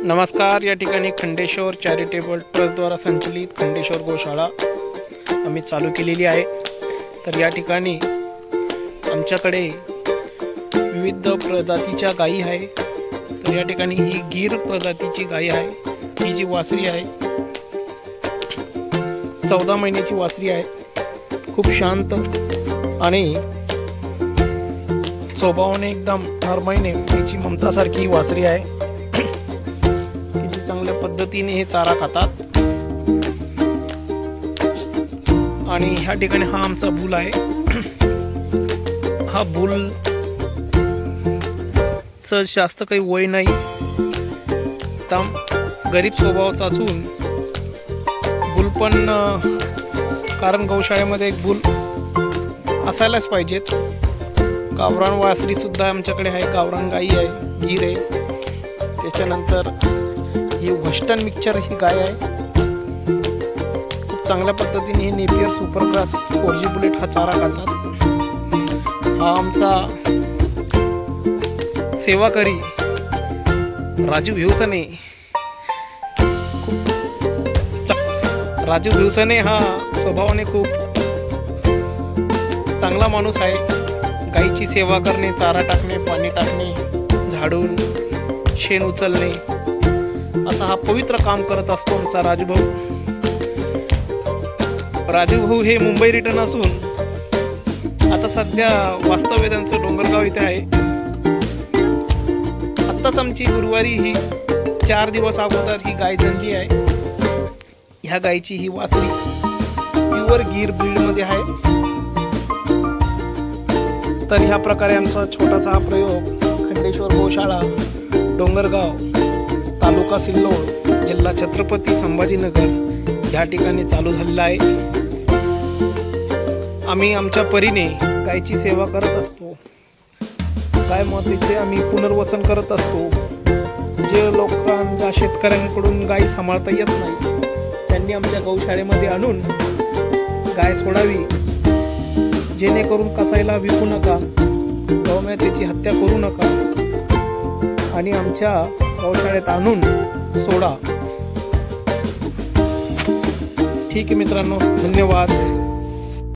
नमस्कार। या ठिकाणी खंडेश्वर चॅरिटेबल ट्रस्ट द्वारा संचलित खंडेश्वर गोशाळा आम्ही चालू केलेली आहे। तर या ठिकाणी आमच्याकडे विविध प्रजातीच्या गायी आहे। तर या ठिकाणी ही गीर प्रजातीची गाय आहे। ही जी वासरी आहे 14 महिन्याची वासरी आहे। खूप शांत आणि स्वभावाने एकदम नरमाईने तिची ममता सारखी वासरी आहे। चांगल्या पद्धतीने हे चारा खातात। आणि ह्या ठिकाणी हा आमचा बुल आहे। हा बुल च जास्त काही वय नाही, एकदम गरीब स्वभावाचा असून बुल पण कारण गौशाळेमध्ये एक बुल असायलाच पाहिजेत। गावरान वासरी सुद्धा आमच्याकडे आहे, गावरान गाई आहे, गीर आहे। त्याच्यानंतर ही वेस्टर्न मिक्सचर ही गाय आहे। खूप चांगल्या पद्धतीने हे नेपियर सुपरग्रास 4G बुलेट हा चारा खातात। हा आमचा सेवाकरी राजू भिवसने। राजू भिवसने हा स्वभावाने खूप चांगला माणूस आहे। गायीची सेवा करणे, चारा टाकणे, पाणी टाकणे, झाडून शेण उचलणे असा हा पवित्र काम करत असतो आमचा राजू भाऊ। राजू भाऊ हे मुंबई रिटर्न असून आता सध्या वास्तव्य त्यांचं डोंगरगाव इथे आहे। आत्ताच आमची गुरुवारी ही 4 दिवस अगोदर ही गाय जणली आहे। ह्या गायची ही वासरी प्युअर गीर ब्रीड मध्ये आहे। तर ह्या प्रकारे आमचा छोटासा हा प्रयोग खंडेश्वर गोशाळा, डोंगरगाव, तालुका सिल्लोड, जिल्हा छत्रपती संभाजीनगर या ठिकाणी चालू झालेला आहे। आम्ही आमच्या परीने गायची सेवा करत असतो। गाय मातेचे आम्ही पुनर्वसन करत असतो। जे लोकांना, शेतकऱ्यांकडून गाय सांभाळता येत नाही त्यांनी आमच्या गौशाळेमध्ये आणून गाय सोडावी, जेणेकरून कसाईला विकू नका, गौमातेची हत्या करू नका आणि आमच्या गौशाळेत आणून सोडा। ठीक आहे मित्रांनो, धन्यवाद।